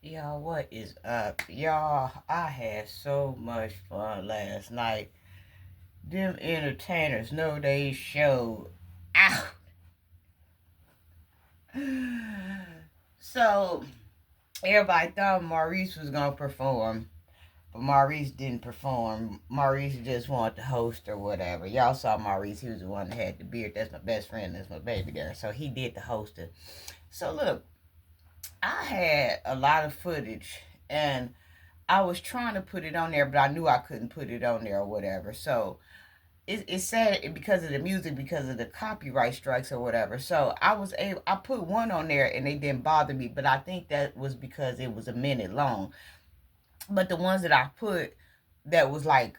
Y'all, what is up? Y'all, I had so much fun last night. Them entertainers know they showed out. So, everybody thought Maurice was going to perform, but Maurice didn't perform. Maurice just wanted to host or whatever. Y'all saw Maurice, he was the one that had the beard. That's my best friend, that's my baby there. So, he did the hosting. So, look, I had a lot of footage, and I was trying to put it on there, but I knew I couldn't put it on there or whatever. So it's sad because of the music, because of the copyright strikes or whatever. So I put one on there and they didn't bother me, but I think that was because it was a minute long. But the ones that I put that was like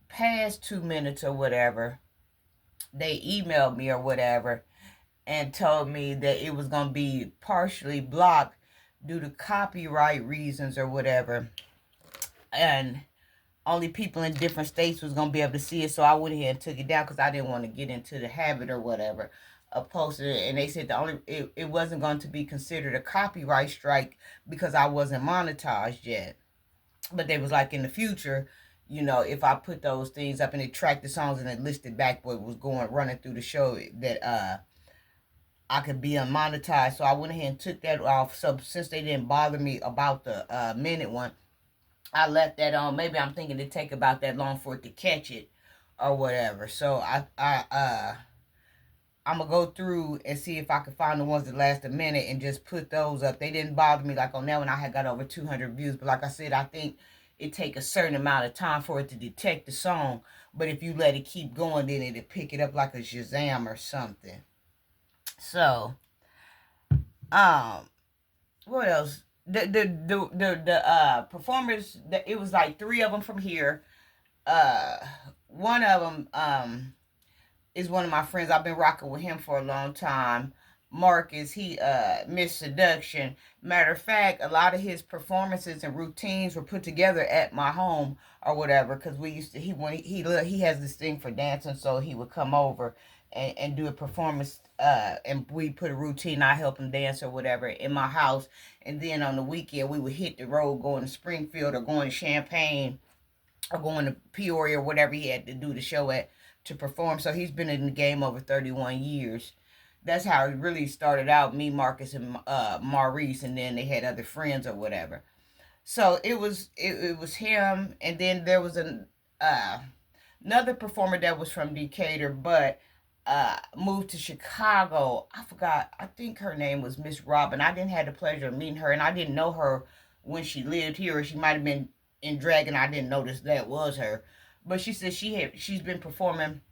past 2 minutes or whatever, they emailed me or whatever and told me that it was gonna be partially blocked due to copyright reasons or whatever. And only people in different states was gonna be able to see it. So I went ahead and took it down because I didn't want to get into the habit or whatever of posting it. And they said it wasn't going to be considered a copyright strike because I wasn't monetized yet. But they was like in the future, if I put those things up and it tracked the songs and it listed back what was going running through the show that I could be unmonetized. So I went ahead and took that off. So since they didn't bother me about the minute one, I left that on. Maybe I'm thinking to take about that long for it to catch it or whatever. So I'm gonna go through and see if I can find the ones that last a minute and just put those up. They didn't bother me like on that one. I had got over 200 views, but like I said, I think it take a certain amount of time for it to detect the song. But if you let it keep going, then it'll pick it up like a Shazam or something. So, um, what else? The performers, it was like three of them from here. uh One of them is one of my friends. I've been rocking with him for a long time. Marcus, he Miss Seduction. Matter of fact, a lot of his performances and routines were put together at my home or whatever, because we used to he has this thing for dancing, so he would come over and do a performance, and we put a routine. I help him dance or whatever in my house, and then on the weekend we would hit the road going to Springfield or going to Champaign or going to Peoria or whatever he had to do the show at to perform. So he's been in the game over 31 years. That's how it really started out. Me, Marcus, and Maurice, and then they had other friends or whatever. So it was him, and then there was uh, another performer that was from Decatur, but moved to Chicago. I forgot. I think her name was Miss Robin. I didn't have the pleasure of meeting her, and I didn't know her when she lived here, or she might have been in drag, and I didn't notice that was her. But she said she's been performing,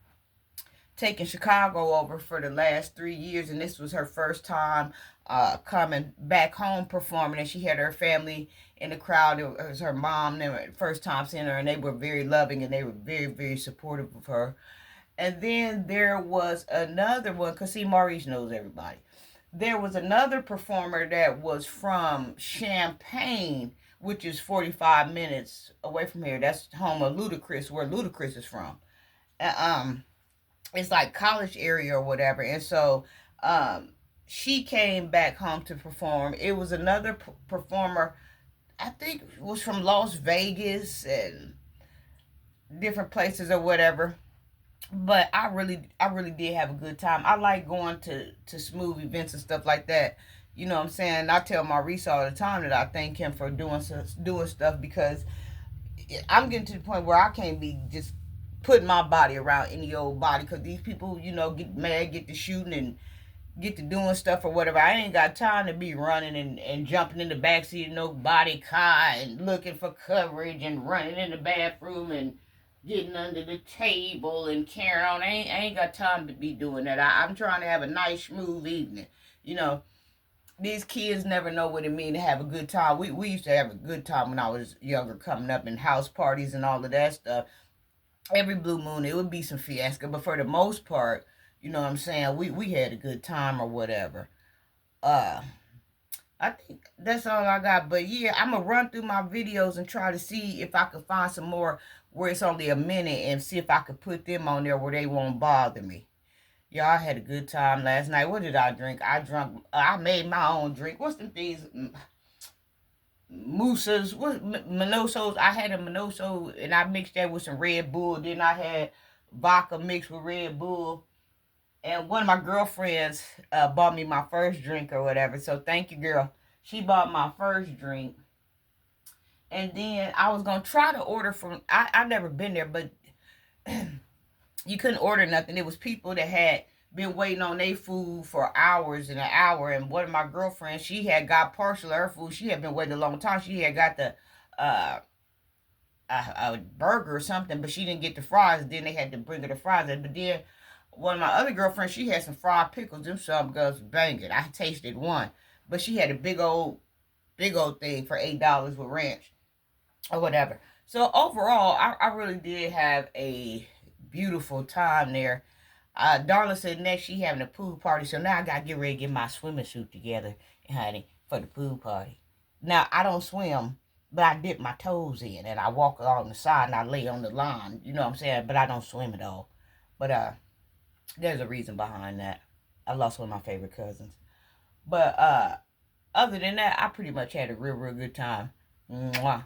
taking Chicago over for the last 3 years, and this was her first time coming back home performing, and she had her family in the crowd. It was her mom. They were first time seeing her, and they were very loving, and they were very, very supportive of her. And then there was another one, because see, Maurice knows everybody. There was another performer that was from Champaign, which is 45 minutes away from here. That's home of Ludacris, where Ludacris is from. And, it's like college area or whatever. And so um, she came back home to perform. It was another performer, I think was from Las Vegas and different places or whatever. But I really did have a good time. I like going to smooth events and stuff like that. You know what I'm saying? I tell Maurice all the time that I thank him for doing stuff, because I'm getting to the point where I can't be just putting my body around any old body, because these people, get mad, get to shooting, and get to doing stuff or whatever. I ain't got time to be running and jumping in the backseat of no body car and looking for coverage and running in the bathroom and getting under the table and carrying on. I ain't got time to be doing that. I'm trying to have a nice, smooth evening. You know, these kids never know what it means to have a good time. We used to have a good time when I was younger, coming up in house parties and all of that stuff. Every blue moon it would be some fiasco, but for the most part, you know what I'm saying, we had a good time or whatever. Uh I think that's all I got. But yeah, I'm gonna run through my videos and try to see if I can find some more where it's only a minute, and see if I could put them on there where they won't bother me. Y'all, I had a good time last night. What did I drink? I made my own drink. What's them things? Mousas, what Mimosos. I had a Mimoso and I mixed that with some Red Bull. Then I had vodka mixed with Red Bull. And one of my girlfriends bought me my first drink or whatever. So thank you, girl. She bought my first drink. And then I was gonna try to order from I've never been there, but you couldn't order nothing. It was people that had been waiting on their food for hours and an hour. And one of my girlfriends, she had got partial of her food. She had been waiting a long time. She had got the uh a burger or something, but she didn't get the fries. Then they had to bring her the fries. But then one of my other girlfriends, she had some fried pickles. Them some girls banging. I tasted one, but she had a big old thing for $8 with ranch or whatever. So overall, I really did have a beautiful time there. Darla said next she having a pool party, so now I gotta get ready to get my swimming suit together, honey, for the pool party. Now I don't swim, but I dip my toes in and I walk along the side and I lay on the lawn. You know what I'm saying? But I don't swim at all. But there's a reason behind that. I lost one of my favorite cousins. But other than that, I pretty much had a real good time. Mwah.